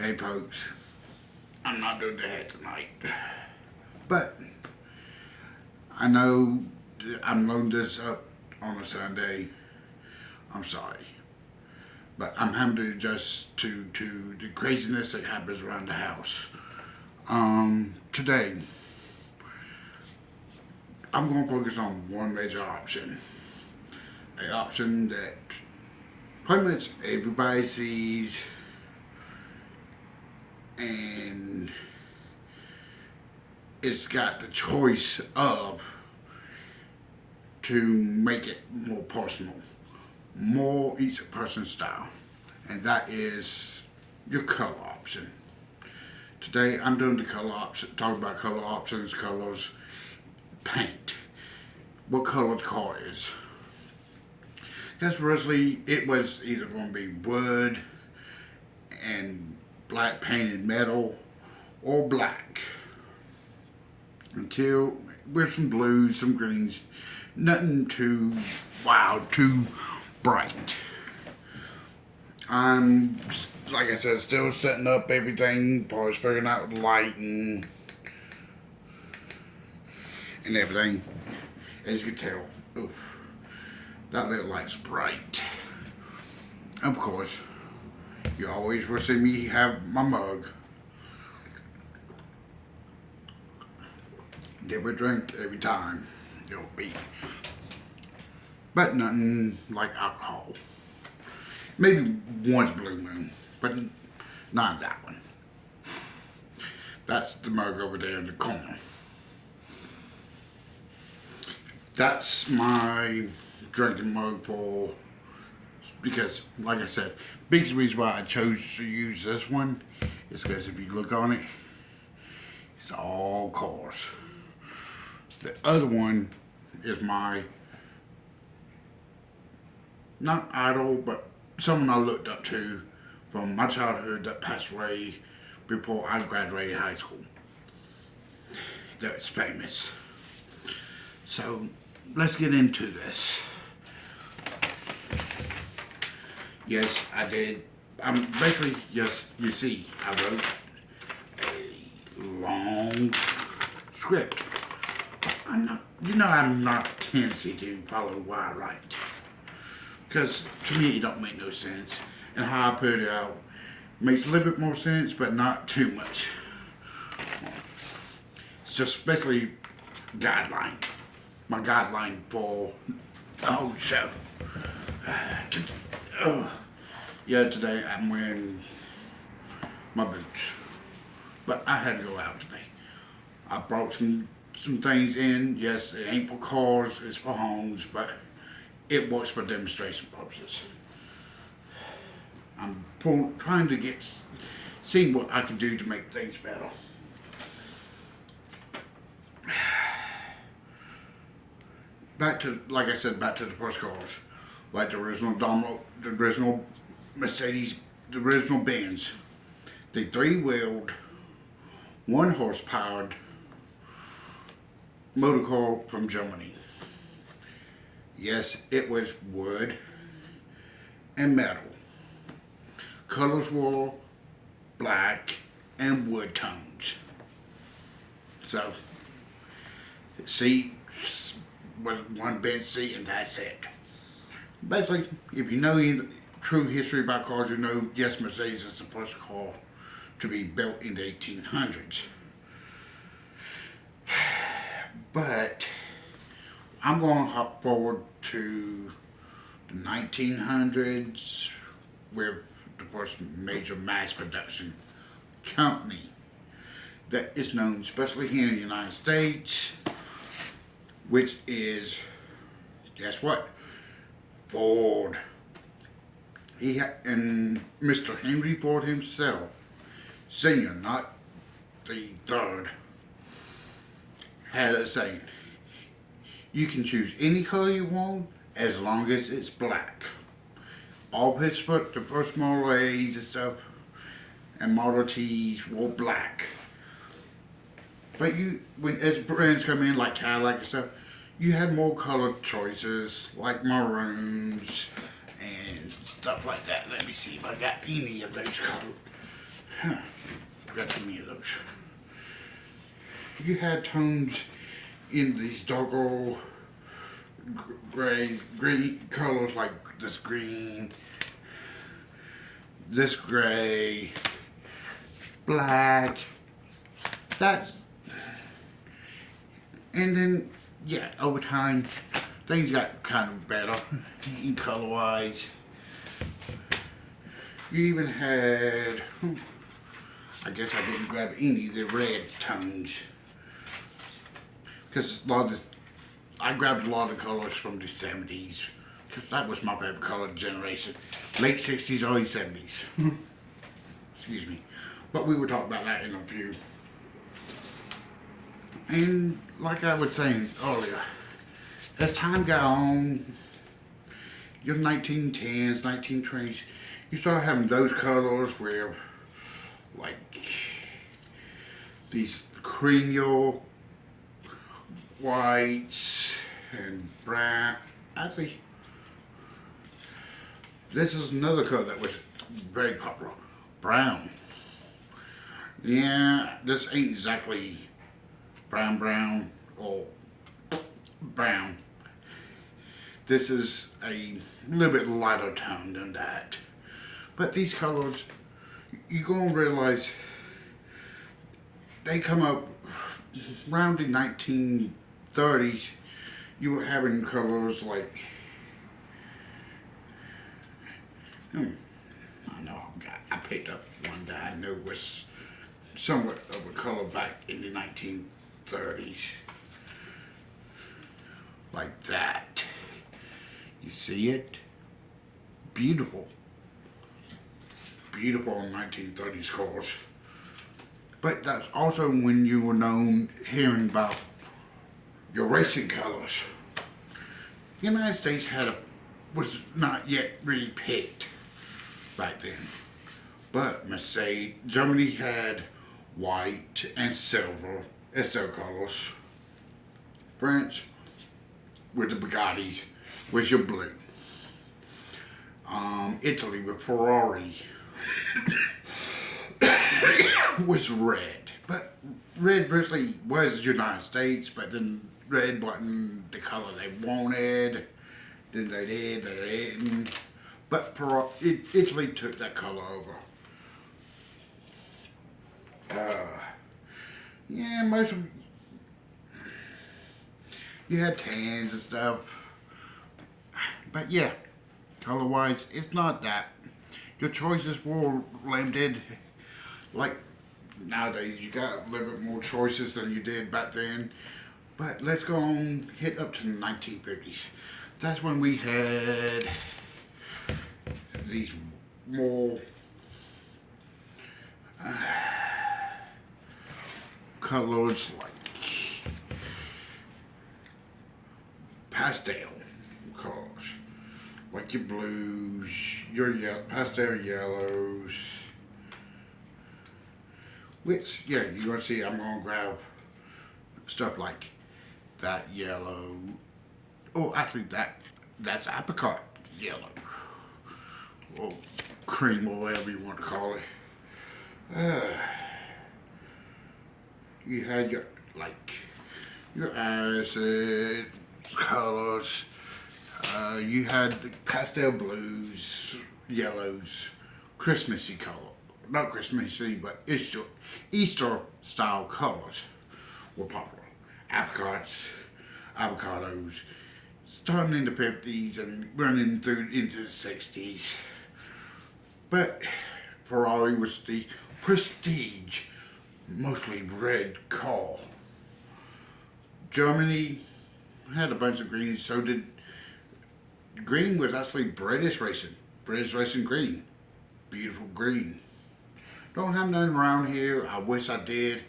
Hey folks, I'm not doing that tonight. But I know I'm loading this up on a Sunday. I'm sorry. But I'm having to adjust to the craziness that happens around the house. Today, I'm going to focus on one major option. An option that pretty much everybody sees, and it's got the choice of to make it more personal, more each person's style, and that is your color option. Today I'm doing the color option, talking about color options, colors, paint, what color the car is. Because originally it was either going to be wood and black painted metal or black, until with some blues, some greens, nothing too wild, too bright. I'm, like I said, still setting up everything, probably figuring out the lighting and everything. As you can tell, oof, that little light's bright. Of course, you always will see me have my mug. Different drink every time. It'll be, but nothing like alcohol. Maybe once blue moon, but not that one. That's the mug over there in the corner. That's my drinking mug for, because like I said, biggest reason why I chose to use this one is because if you look on it, it's all cars. The other one is my, not idol, but someone I looked up to from my childhood that passed away before I graduated high school. That's famous. So let's get into this. Yes, I did. I'm basically, yes, you see, I wrote a long script. I'm not tendency to follow what I write, because to me it don't make no sense, and how I put it out makes a little bit more sense, but not too much. It's just basically guideline, my guideline for the whole show. Yeah, today I'm wearing my boots, but I had to go out today. I brought some things in. Yes, it ain't for cars, it's for homes, but it works for demonstration purposes. I'm trying to see what I can do to make things better. Back to, like I said, back to the first cars, like the original the original Mercedes, the original Benz, the 3-wheeled, 1-horsepowered motor car from Germany. Yes, it was wood and metal. Colors were black and wood tones. So, seat was one bench seat, and that's it. Basically, if you know any true history about cars, you know, yes, Mercedes is the first car to be built in the 1800s. But I'm going to hop forward to the 1900s with the first major mass production company that is known, especially here in the United States, which is, guess what? Ford. And Mr. Henry Ford himself, Sr., not the third, had a saying: you can choose any color you want as long as it's black. All his the first Model A's and stuff and Model T's were black. But when as brands come in like Cadillac and stuff, you had more color choices like maroons and stuff like that. Let me see if I got any of those colors. got too many of those. You had tones in these darker gray, green colors like this green, this gray, black. That's, and then yeah, over time things got kind of better in color wise. You even had, I guess I didn't grab any of the red tones because I grabbed a lot of colors from the 70s because that was my favorite color generation. Late 60s, early 70s. Excuse me. But we will talk about that in a few. And like I was saying earlier, as time got on, your 1910s, 1920s, you start having those colors where, like, these creamier whites and brown. Actually, this is another color that was very popular. Brown. Yeah, this ain't exactly brown or brown. This is a little bit lighter tone than that. But these colors, you're going to realize they come up around the 1930s. You were having colors like, I know I picked up one that I know was somewhat of a color back in the 1930s. Like that. You see it? Beautiful. Beautiful 1930s colors. But that's also when you were known hearing about your racing colors. The United States was not yet really picked back then. But Mercedes, Germany had white and silver as their colors. France, with the Bugattis, was your blue. Italy with Ferrari was red. But red really was United States, but then red wasn't the color they wanted. Then they didn't. But Italy took that color over. Yeah, most of you had tans and stuff. But yeah, color wise, it's not that. Your choices were limited. Like nowadays, you got a little bit more choices than you did back then. But let's go on, hit up to the 1950s. That's when we had these more colors like pastel colors, like your blues, your pastel yellows. Which, yeah, you're gonna see. I'm gonna grab stuff like that yellow. Oh, actually, that's apricot yellow, or cream, or whatever you want to call it. You had your acid colors. You had the pastel blues, yellows, Christmassy color. Not Christmassy, but Easter style colors were popular. Apricots, avocados, starting in the 50s and running through into the 60s. But Ferrari was the prestige, mostly red car. Germany had a bunch of greens, so did green was actually British racing green. Beautiful green. Don't have none around here. I wish I did.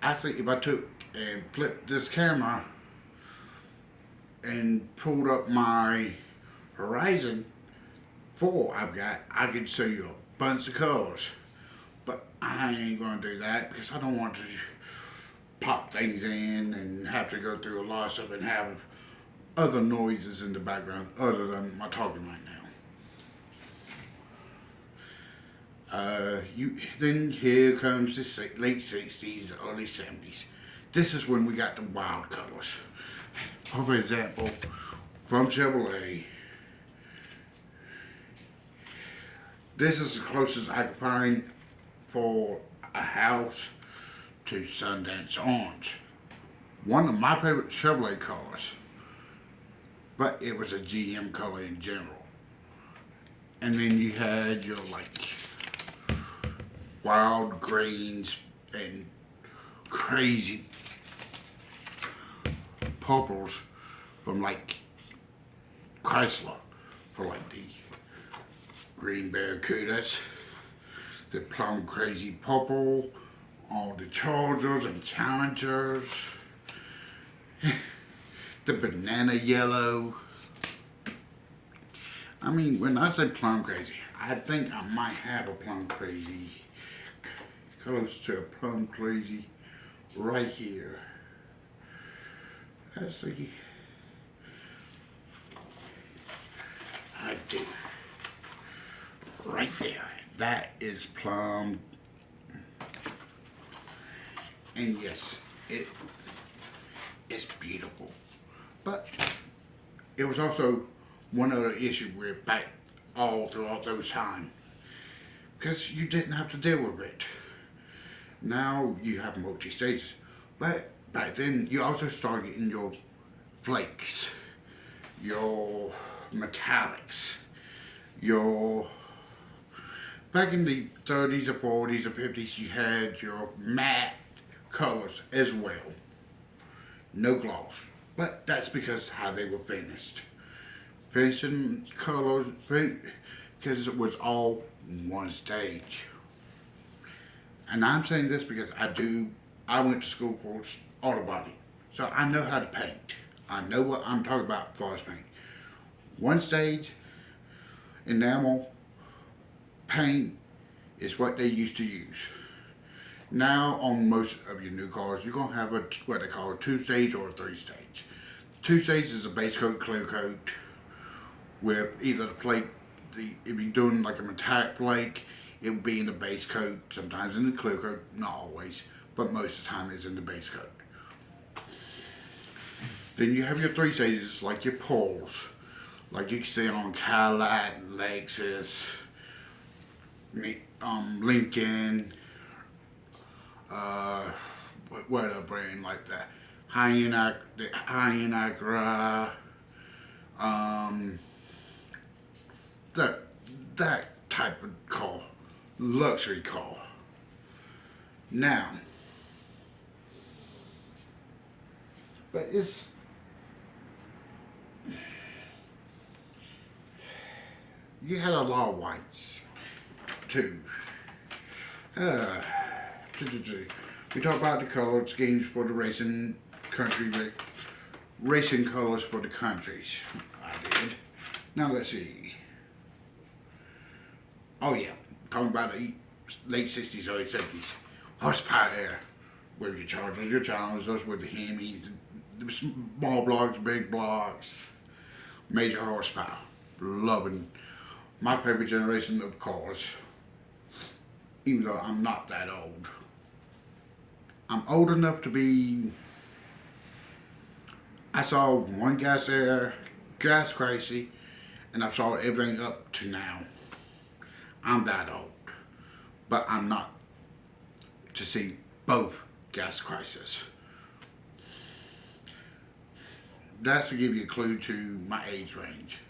Actually, if I took and flipped this camera and pulled up my Horizon 4 I could show you a bunch of colors. But I ain't gonna do that because I don't want to pop things in and have to go through a lot of stuff and have other noises in the background other than my talking right now. Then here comes the late 60s, early 70s. This is when we got the wild colors. For example, from Chevrolet, this is the closest I could find for a house to Sundance Orange. One of my favorite Chevrolet colors, but it was a GM color in general. And then you had your like wild greens and crazy purples from like Chrysler for like the green barracudas, the plum crazy purple, all the Chargers and Challengers, the banana yellow. I mean, when I say plum crazy, I think I might have a plum crazy, close to a plum crazy right here. Let's see. I do. Right there. That is plum. And yes, it's beautiful. But it was also one other issue with back all throughout those times, because you didn't have to deal with it. Now you have multi stages, but back then you also started getting your flakes, your metallics, your back in the 30s or 40s or 50s you had your matte colors as well, no gloss, but that's because how they were finished. Finishing colors, because it was all one stage. And I'm saying this because I went to school for auto body. So I know how to paint. I know what I'm talking about as far as paint. One stage, enamel, paint is what they used to use. Now on most of your new cars, you're going to have what they call a 2-stage or a 3-stage. 2-stage is a base coat, clear coat, with either the flake, if you're doing like a metallic flake, it would be in the base coat, sometimes in the clear coat, not always, but most of the time it's in the base coat. Then you have your 3 stages, like your pulls, like you can see on Cadillac, Lexus, Lincoln, what other brand like that? High-end Acura, that type of car, luxury car. Now, but you had a lot of whites too. We talk about the color schemes for the racing colors for the countries. I did. Now let's see. Oh yeah, talking about the late 60s, early 70s. Horsepower era. With your Chargers, your Challengers, with the Hemis, the small blocks, big blocks, major horsepower. Loving my favorite generation of cars. Even though I'm not that old. I'm old enough to be. I saw one gas era, gas crisis, and I saw everything up to now. I'm that old, but I'm not to see both gas crises. That's to give you a clue to my age range.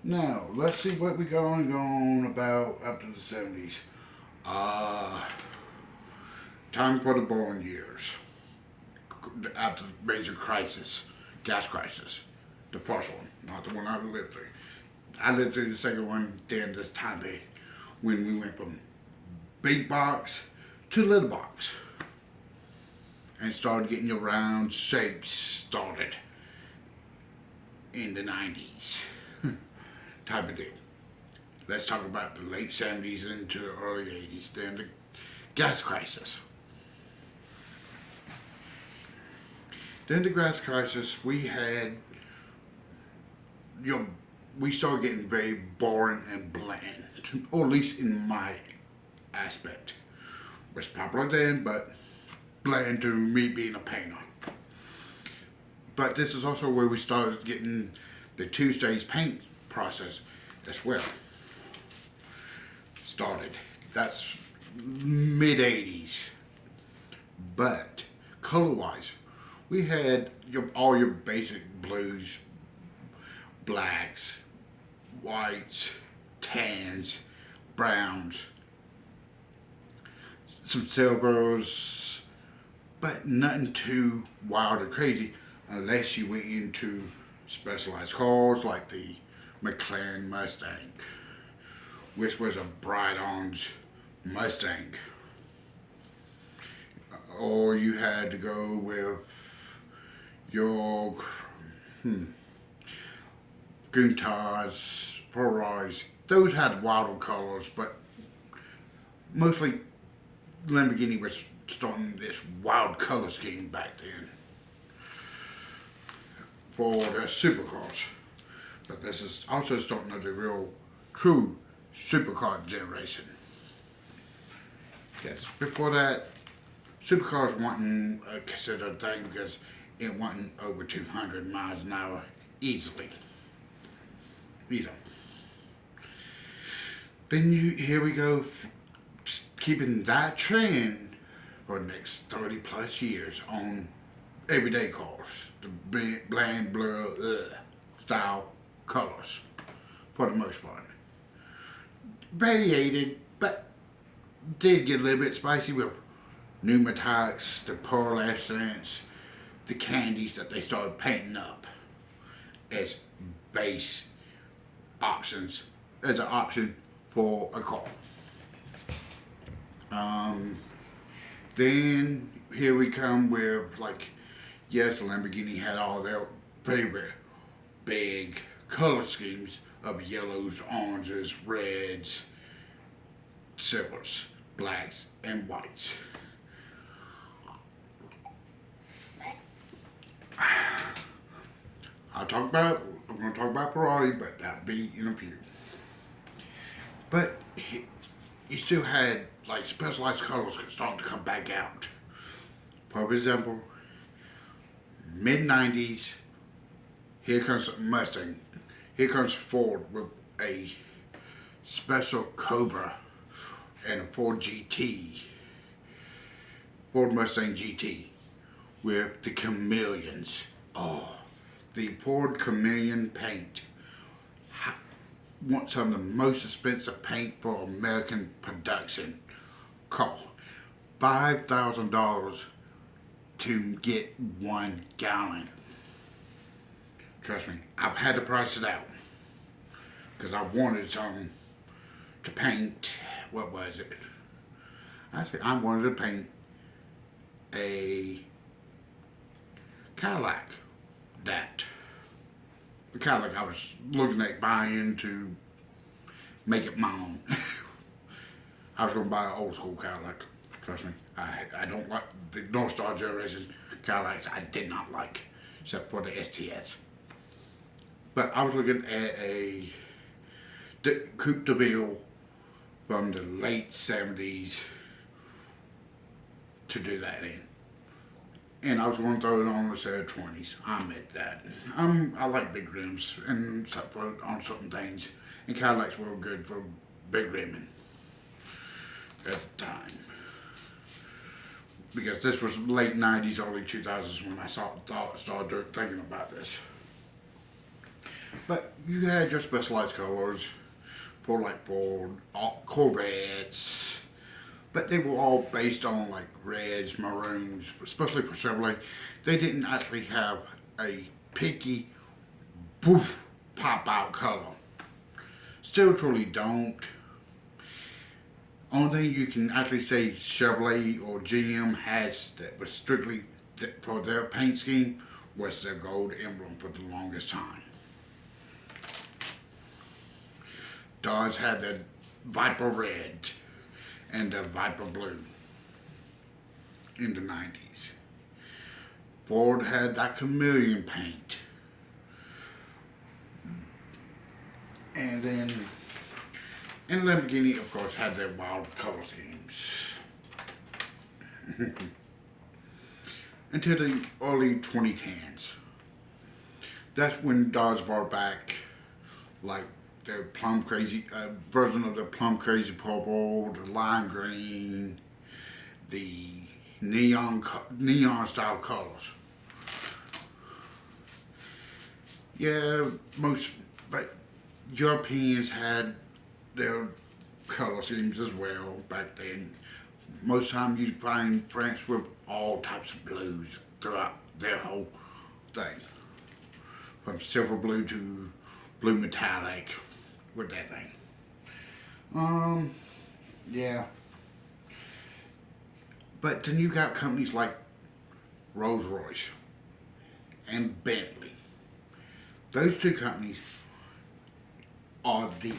Now, let's see what we got on about after the 70s. Time for the born years. After the major crisis, gas crisis. The first one, not the one I lived through. I lived through the second one during this time period when we went from big box to little box and started getting your round shapes started in the 90s type of deal. Let's talk about the late 70s into the early 80s, then the gas crisis. Then the gas crisis, we started getting very boring and bland, or at least in my aspect. Was popular then, but bland to me being a painter. But this is also where we started getting the two-stage paint process as well. Started. That's mid-80s. But color-wise, we had all your basic blues, blacks, whites, tans, browns, some silvers, but nothing too wild or crazy unless you went into specialized cars like the McLaren Mustang, which was a bright orange Mustang. Or you had to go with your Guntars, Ferraris. Those had wild colors, but mostly Lamborghini was starting this wild color scheme back then for their supercars. But this is also starting of the real, true supercar generation. Yes, before that, supercars weren't considered a thing because it wasn't over 200 miles an hour easily. Then here we go, keeping that trend for the next 30 plus years on everyday cars, the bland blur style colors for the most part. Variated, but did get a little bit spicy with new metallics, the pearlescence, the candies that they started painting up as base options, as an option for a car. Then here we come with, like, yes, Lamborghini had all their favorite big color schemes of yellows, oranges, reds, silvers, blacks, and whites. I'm going to talk about Ferrari, but that'll be in a few. But you still had like specialized colors starting to come back out. For example, mid-90s, here comes Mustang. Here comes Ford with a special Cobra and a Ford GT. Ford Mustang GT with the chameleons. Oh, the Ford Chameleon paint. Want some of the most expensive paint for American production. Cost $5,000 to get 1 gallon. Trust me, I've had to price it out because I wanted some to paint. What was it? I wanted to paint a Cadillac. The Cadillac I was looking at buying to make it my own. I was going to buy an old school Cadillac. Trust me, I don't like the North Star generation Cadillacs. I did not like, except for the STS. But I was looking at a Coupe de Ville from the late 70s to do that in. And I was going to throw it on a set of 20s. I admit that. I like big rims, and except for on certain things. And Cadillacs were good for big rimming at the time. Because this was late 90s, early 2000s when I started thinking about this. But you had your specialized colors for like Ford, Corvettes, but they were all based on like reds, maroons, especially for Chevrolet. They didn't actually have a picky, poof, pop out color. Still truly don't. Only thing you can actually say Chevrolet or GM has that was strictly for their paint scheme was their gold emblem for the longest time. Dodge had the Viper Red and the Viper Blue in the 90s. Ford had that chameleon paint. And Lamborghini, of course, had their wild color schemes. Until the early 2010s. That's when Dodge brought back, like, their plum crazy version of the plum crazy purple, the lime green, the neon style colors. Yeah, but Europeans had their color schemes as well back then. Most time you'd find France with all types of blues throughout their whole thing. From silver blue to blue metallic with that thing. Yeah. But then you got companies like Rolls Royce and Bentley. Those two companies are the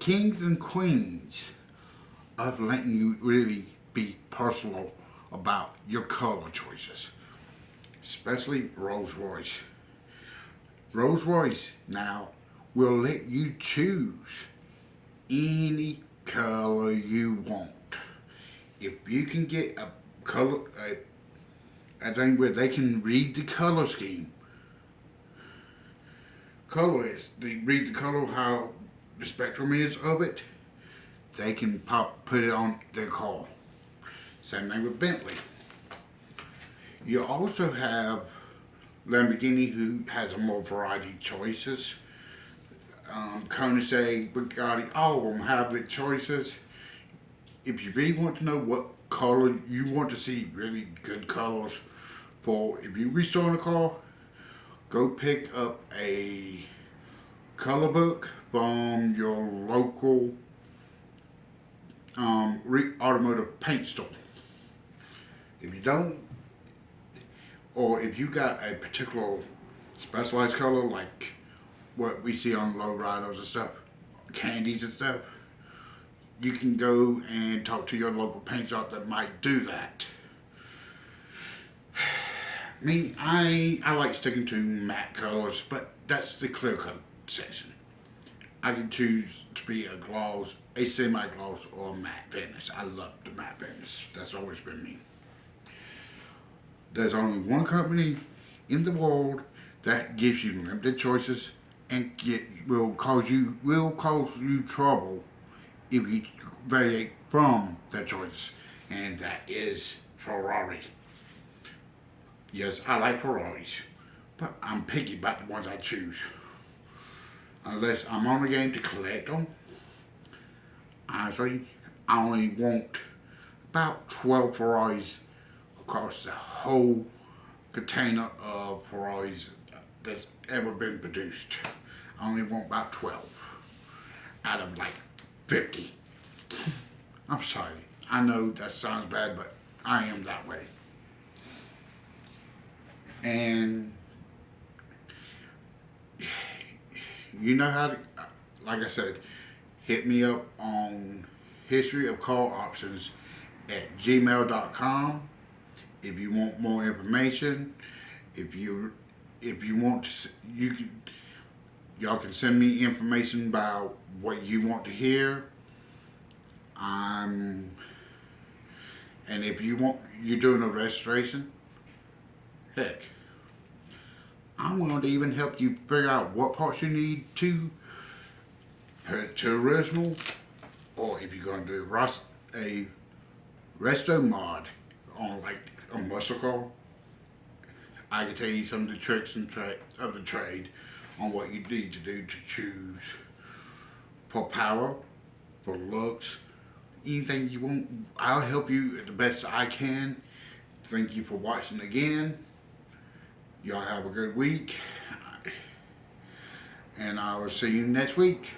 kings and queens of letting you really be personal about your color choices. Especially Rolls Royce. Rolls Royce now will let you choose any color you want. If you can get a color, a thing where they can read the color scheme, they read the color how the spectrum is of it, they can put it on their car. Same thing with Bentley. You also have Lamborghini, who has a more variety choices. Koenigsegg, Bugatti, all of them have the choices. If you really want to know what color you want to see, really good colors for, if you restore a car, go pick up a color book from your local automotive paint store. If you don't, or if you got a particular specialized color like what we see on lowriders and stuff, candies and stuff, you can go and talk to your local paint shop that might do that. Me, I like sticking to matte colors, but that's the clear coat section. I can choose to be a gloss, a semi-gloss, or a matte finish. I love the matte finish. That's always been me. There's only one company in the world that gives you limited choices and will cause you trouble if you vary from their choices, and that is Ferrari. Yes, I like Ferraris, but I'm picky about the ones I choose. Unless I'm on the game to collect them, honestly, I only want about 12 Ferraris across the whole container of Ferraris that's ever been produced. I only want about 12 out of like 50. I'm sorry. I know that sounds bad, but I am that way. And you know how to, like I said, hit me up on historyofcaroptions@gmail.com if you want more information. If you want, y'all can send me information about what you want to hear. And if you're doing a registration, heck, I'm willing to even help you figure out what parts you need to put it to original, or if you're going to do a resto mod on like a muscle car, I can tell you some of the tricks and of the trade on what you need to do to choose for power, for looks, anything you want. I'll help you the best I can. Thank you for watching again. Y'all have a good week, and I will see you next week.